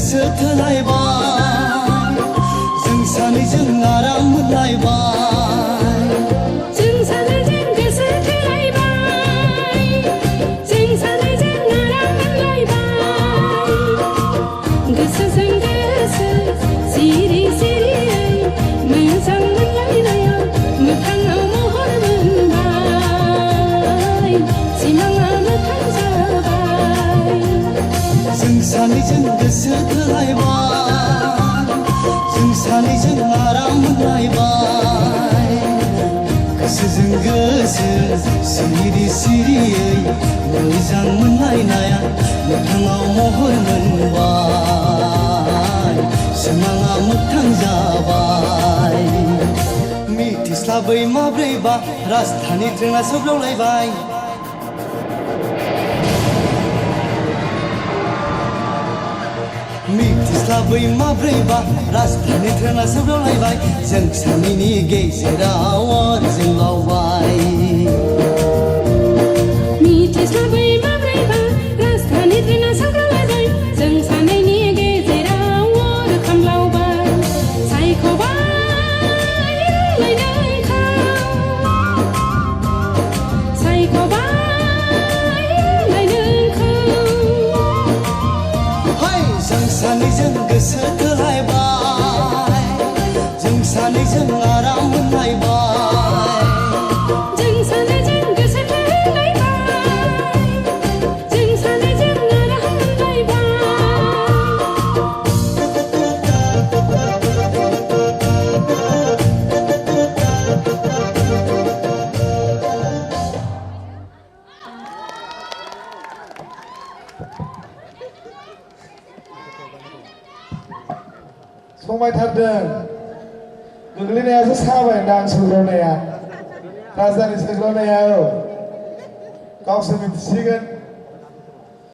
गोसो थोलायबाय जों सानैजों आराम मोनलायबाय जों सानैजों गोसो थोलायबाय जों सानैजों आराम मोनलायबाय गोसोजों गोसो सिरि सिरियै मोजां मोनलायनायाव मोखाङाव महर मोनबाय सिमाङा मोखां जाबाय जों सानैजों गोसो थोलायबाय जों सानैजों आराम मोनलायबाय गोसोजों गोसो सिरि सिरियै मोजां मोनलायनाया मोखाङाव महर मोनबाय सिमाङा मोगथां जाबाय मिथिस्लाबै माब्रैबा राजधानी ट्रेना सौग्रावलायबाय मिथिस्लाबै माब्रैबा राजधानी ट्रेना सौग्रावलायबाय जों सानैनि गेजेराव अरजों लावबाय मिथिस्लाबै माब्रैबा राजधानी ट्रेना सौग्रावलायबाय जों सानैनि गेजेराव अर खामलावबाय सायख'बाय रायलायनायखौ सायख'बाय रायलायनोखौ जों सानैजों गोसो थोलायबाय जों सानैजों आराम मोनलायबाय जों सानैजों गोसो थोलायबाय जों सानैजों आराम मोनलायबाय समायथारदों गोग्लैनायासो साबायदां सौग्रावनाया राजधानी सौग्रावनाया गावसोर मिथिसिगोन